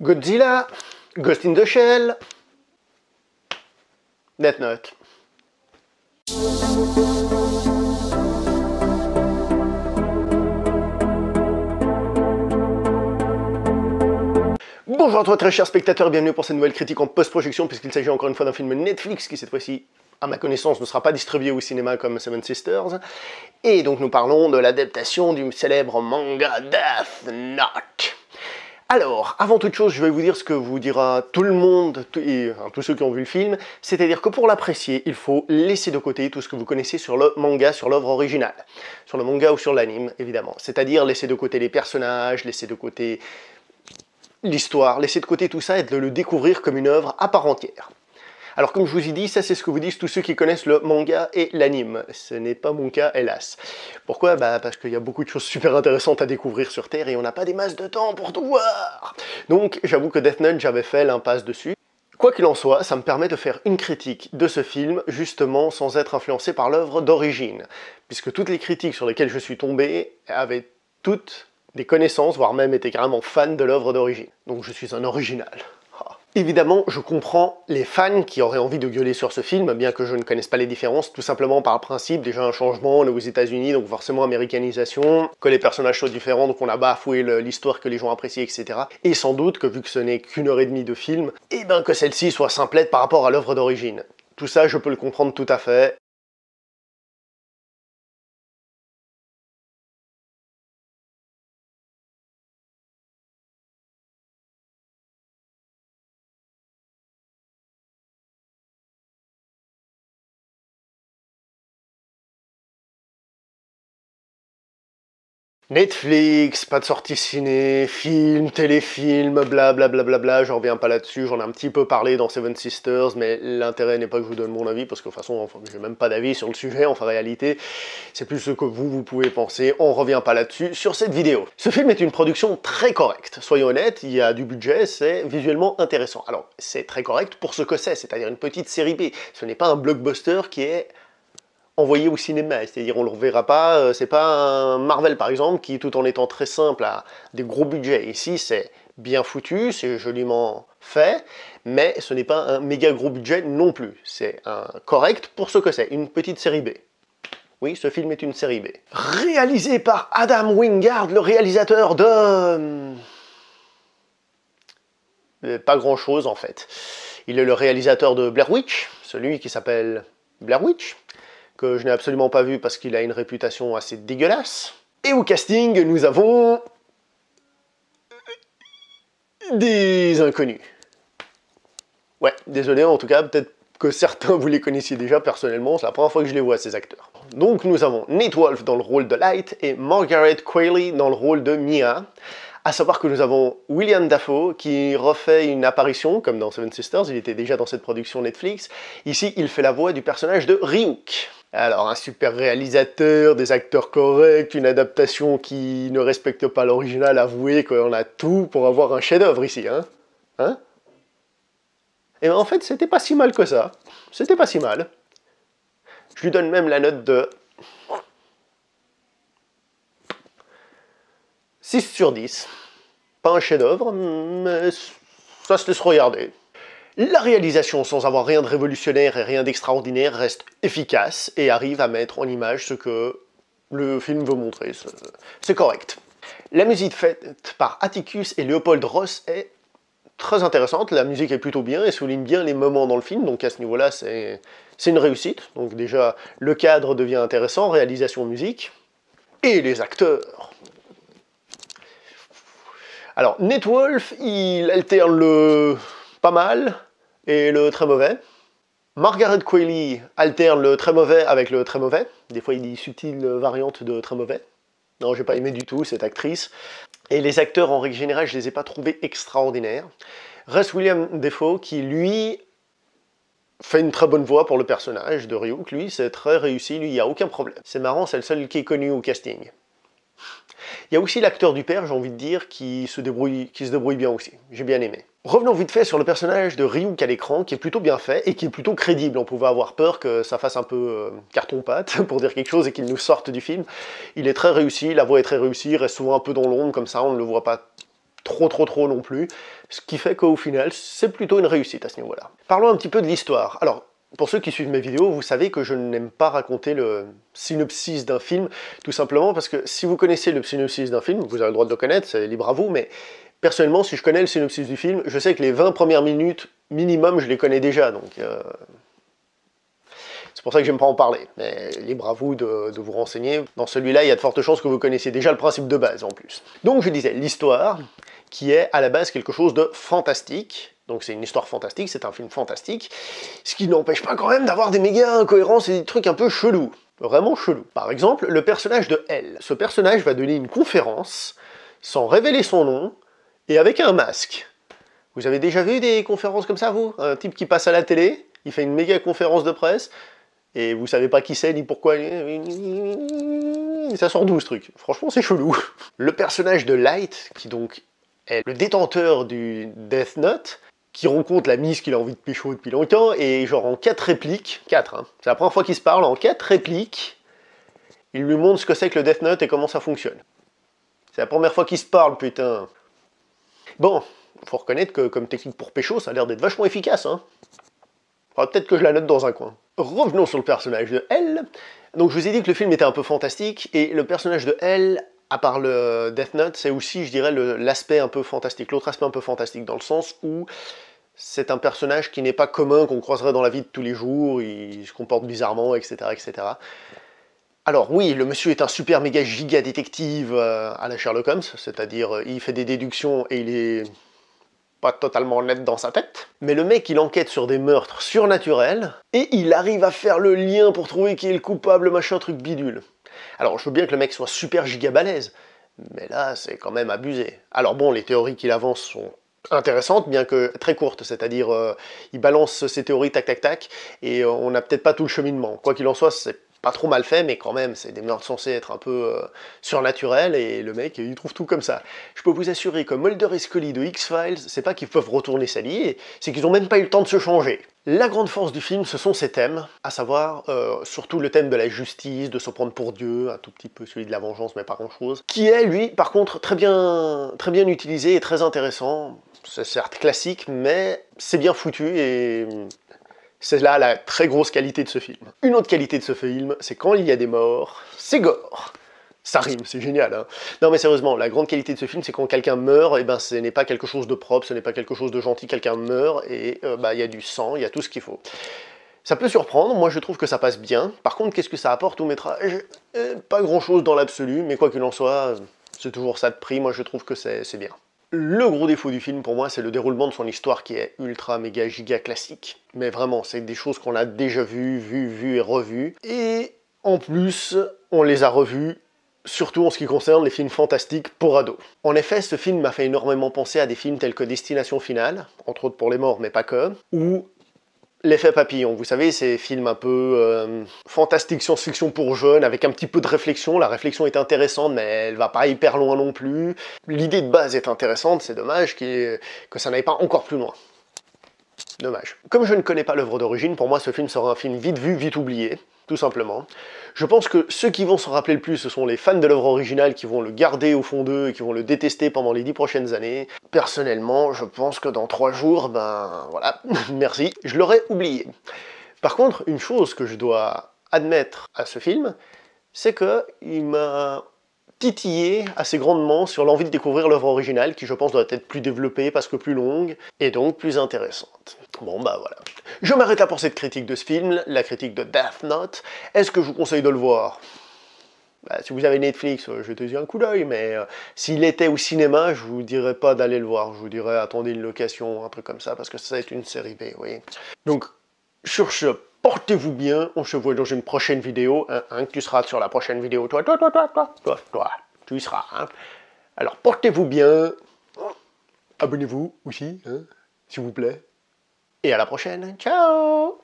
Godzilla, Ghost in the Shell, Death Note. Bonjour à toi très chers spectateurs, bienvenue pour cette nouvelle critique en post-projection puisqu'il s'agit encore une fois d'un film Netflix qui cette fois-ci, à ma connaissance, ne sera pas distribué au cinéma comme Seven Sisters. Et donc nous parlons de l'adaptation du célèbre manga Death Note. Alors, avant toute chose, je vais vous dire ce que vous dira tout le monde, tous ceux qui ont vu le film, c'est-à-dire que pour l'apprécier, il faut laisser de côté tout ce que vous connaissez sur le manga, sur l'œuvre originale. Sur le manga ou sur l'anime, évidemment. C'est-à-dire laisser de côté les personnages, laisser de côté l'histoire, laisser de côté tout ça et de le découvrir comme une œuvre à part entière. Alors comme je vous ai dit, ça c'est ce que vous disent tous ceux qui connaissent le manga et l'anime. Ce n'est pas mon cas, hélas. Pourquoi? Parce qu'il y a beaucoup de choses super intéressantes à découvrir sur Terre et on n'a pas des masses de temps pour tout voir. Donc j'avoue que Death Note, j'avais fait l'impasse dessus. Quoi qu'il en soit, ça me permet de faire une critique de ce film, justement sans être influencé par l'œuvre d'origine. Puisque toutes les critiques sur lesquelles je suis tombé avaient toutes des connaissances, voire même étaient carrément fans de l'œuvre d'origine. Donc je suis un original. Évidemment, je comprends les fans qui auraient envie de gueuler sur ce film, bien que je ne connaisse pas les différences, tout simplement par principe, déjà un changement, on est aux États-Unis, donc forcément américanisation, que les personnages sont différents, donc on a bafoué l'histoire que les gens apprécient, etc. Et sans doute que vu que ce n'est qu'une heure et demie de film, et ben que celle-ci soit simplette par rapport à l'œuvre d'origine. Tout ça, je peux le comprendre tout à fait. Netflix, pas de sortie ciné, film, téléfilm, blablabla, j'en reviens pas là-dessus, j'en ai un petit peu parlé dans Seven Sisters, mais l'intérêt n'est pas que je vous donne mon avis, parce que de toute façon, enfin, j'ai même pas d'avis sur le sujet, en réalité, c'est plus ce que vous pouvez penser, on revient pas là-dessus sur cette vidéo. Ce film est une production très correcte, soyons honnêtes, il y a du budget, c'est visuellement intéressant. Alors, c'est très correct pour ce que c'est-à-dire une petite série B, ce n'est pas un blockbuster qui est envoyé au cinéma, c'est-à-dire on le reverra pas, c'est pas un Marvel par exemple qui tout en étant très simple a des gros budgets. Ici c'est bien foutu, c'est joliment fait, mais ce n'est pas un méga gros budget non plus. C'est un correct pour ce que c'est, une petite série B. Oui, ce film est une série B. Réalisé par Adam Wingard, le réalisateur de... pas grand chose en fait. Il est le réalisateur de Blair Witch, celui qui s'appelle Blair Witch, que je n'ai absolument pas vu parce qu'il a une réputation assez dégueulasse. Et au casting, nous avons... des inconnus. Ouais, désolé, en tout cas, peut-être que certains vous les connaissiez déjà personnellement, c'est la première fois que je les vois, ces acteurs. Donc nous avons Nate Wolff dans le rôle de Light et Margaret Qualley dans le rôle de Mia. À savoir que nous avons William Dafoe qui refait une apparition, comme dans Seven Sisters, il était déjà dans cette production Netflix. Ici, il fait la voix du personnage de Ryuk. Alors, un super réalisateur, des acteurs corrects, une adaptation qui ne respecte pas l'original, avouez qu'on a tout pour avoir un chef-d'œuvre ici, hein? Hein? Et ben en fait, c'était pas si mal que ça. C'était pas si mal. Je lui donne même la note de 6 sur 10. Pas un chef-d'œuvre, mais ça se laisse regarder. La réalisation, sans avoir rien de révolutionnaire et rien d'extraordinaire, reste efficace et arrive à mettre en image ce que le film veut montrer. C'est correct. La musique faite par Atticus et Leopold Ross est très intéressante. La musique est plutôt bien et souligne bien les moments dans le film, donc à ce niveau-là, c'est une réussite. Donc déjà, le cadre devient intéressant, réalisation, musique. Et les acteurs. Alors, Nate Wolff, il alterne le pas mal et le très mauvais. Margaret Qualley alterne le très mauvais avec le très mauvais. Des fois, il dit subtile variante de très mauvais. Non, j'ai pas aimé du tout cette actrice. Et les acteurs, en règle générale, je les ai pas trouvés extraordinaires. Reste William Dafoe qui, lui, fait une très bonne voix pour le personnage de Ryuk. Lui, c'est très réussi, lui, il n'y a aucun problème. C'est marrant, c'est le seul qui est connu au casting. Il y a aussi l'acteur du père, j'ai envie de dire, qui se débrouille bien aussi. J'ai bien aimé. Revenons vite fait sur le personnage de Ryuk à l'écran, qui est plutôt bien fait et qui est plutôt crédible. On pouvait avoir peur que ça fasse un peu carton-pâte, pour dire quelque chose, et qu'il nous sorte du film. Il est très réussi, la voix est très réussie, il reste souvent un peu dans l'ombre, comme ça on ne le voit pas trop non plus, ce qui fait qu'au final, c'est plutôt une réussite à ce niveau-là. Parlons un petit peu de l'histoire. Alors, pour ceux qui suivent mes vidéos, vous savez que je n'aime pas raconter le synopsis d'un film, tout simplement parce que si vous connaissez le synopsis d'un film, vous avez le droit de le connaître, c'est libre à vous, mais personnellement, si je connais le synopsis du film, je sais que les 20 premières minutes minimum, je les connais déjà, donc c'est pour ça que j'aime pas en parler, mais libre à vous de vous renseigner. Dans celui-là, il y a de fortes chances que vous connaissiez déjà le principe de base en plus. Donc je disais, l'histoire, qui est à la base quelque chose de fantastique. Donc c'est une histoire fantastique, c'est un film fantastique, ce qui n'empêche pas quand même d'avoir des méga incohérences et des trucs un peu chelous, vraiment chelous. Par exemple, le personnage de Elle. Ce personnage va donner une conférence, sans révéler son nom, et avec un masque. Vous avez déjà vu des conférences comme ça, vous? Un type qui passe à la télé, il fait une méga conférence de presse, et vous savez pas qui c'est, ni pourquoi... Ça sort d'où, ce truc? Franchement, c'est chelou. Le personnage de Light, qui donc est le détenteur du Death Note, qui rencontre la Miss qu'il a envie de pécho depuis longtemps, et genre en 4 répliques, 4, hein, c'est la première fois qu'il se parle, en 4 répliques, il lui montre ce que c'est que le Death Note et comment ça fonctionne. C'est la première fois qu'il se parle, putain. Bon, faut reconnaître que comme technique pour pécho, ça a l'air d'être vachement efficace, hein. Faudra peut-être que je la note dans un coin. Revenons sur le personnage de Elle. Donc je vous ai dit que le film était un peu fantastique, et le personnage de Elle, à part le Death Note, c'est aussi, je dirais, l'aspect un peu fantastique, l'autre aspect un peu fantastique, dans le sens où c'est un personnage qui n'est pas commun, qu'on croiserait dans la vie de tous les jours, il se comporte bizarrement, etc., etc. Alors oui, le monsieur est un super méga giga détective à la Sherlock Holmes, c'est-à-dire il fait des déductions et il est pas totalement net dans sa tête. Mais le mec, il enquête sur des meurtres surnaturels, et il arrive à faire le lien pour trouver qui est le coupable, machin truc bidule. Alors je veux bien que le mec soit super giga balèze, mais là c'est quand même abusé. Alors bon, les théories qu'il avance sont intéressantes, bien que très courtes, c'est-à-dire il balance ses théories tac tac tac, et on n'a peut-être pas tout le cheminement. Quoi qu'il en soit, c'est pas trop mal fait, mais quand même, c'est des meurtres censés être un peu surnaturels, et le mec, il trouve tout comme ça. Je peux vous assurer que Mulder et Scully de X-Files, c'est pas qu'ils peuvent retourner s'allier, c'est qu'ils ont même pas eu le temps de se changer. La grande force du film, ce sont ces thèmes, à savoir surtout le thème de la justice, de se prendre pour Dieu, un tout petit peu celui de la vengeance, mais pas grand-chose, qui est, lui, par contre, très bien utilisé et très intéressant. C'est certes classique, mais c'est bien foutu, et c'est là la très grosse qualité de ce film. Une autre qualité de ce film, c'est quand il y a des morts, c'est gore. Ça rime, c'est génial, hein. Non mais sérieusement, la grande qualité de ce film, c'est quand quelqu'un meurt, et ben ce n'est pas quelque chose de propre, ce n'est pas quelque chose de gentil, quelqu'un meurt, et il y a du sang, il y a tout ce qu'il faut. Ça peut surprendre, moi je trouve que ça passe bien. Par contre, qu'est-ce que ça apporte au métrage? Pas grand-chose dans l'absolu, mais quoi qu'il en soit, c'est toujours ça de prix, moi je trouve que c'est bien. Le gros défaut du film, pour moi, c'est le déroulement de son histoire qui est ultra, méga, giga classique. Mais vraiment, c'est des choses qu'on a déjà vues et revues. Et en plus, on les a revues, surtout en ce qui concerne les films fantastiques pour ados. En effet, ce film m'a fait énormément penser à des films tels que Destination Finale, entre autres pour les morts, mais pas que, ou L'Effet Papillon, vous savez, ces films un peu fantastique science-fiction pour jeunes, avec un petit peu de réflexion. La réflexion est intéressante, mais elle va pas hyper loin non plus. L'idée de base est intéressante, c'est dommage que ça n'aille pas encore plus loin. Dommage. Comme je ne connais pas l'œuvre d'origine, pour moi ce film sera un film vite vu, vite oublié, tout simplement. Je pense que ceux qui vont s'en rappeler le plus, ce sont les fans de l'œuvre originale qui vont le garder au fond d'eux et qui vont le détester pendant les 10 prochaines années. Personnellement, je pense que dans 3 jours, ben voilà, merci, je l'aurais oublié. Par contre, une chose que je dois admettre à ce film, c'est qu'il m'a titillé assez grandement sur l'envie de découvrir l'œuvre originale, qui je pense doit être plus développée parce que plus longue, et donc plus intéressante. Bon bah voilà. Je m'arrête là pour cette critique de ce film, la critique de Death Note. Est-ce que je vous conseille de le voir? Bah, si vous avez Netflix, jetez-y un coup d'œil, mais s'il était au cinéma, je vous dirais pas d'aller le voir, je vous dirais attendez une location, un truc comme ça, parce que ça est une série B, oui. Donc, sur ce, portez-vous bien, on se voit dans une prochaine vidéo, hein, tu seras sur la prochaine vidéo, toi, tu y seras, hein. Alors, portez-vous bien, abonnez-vous aussi, hein, s'il vous plaît, et à la prochaine, ciao!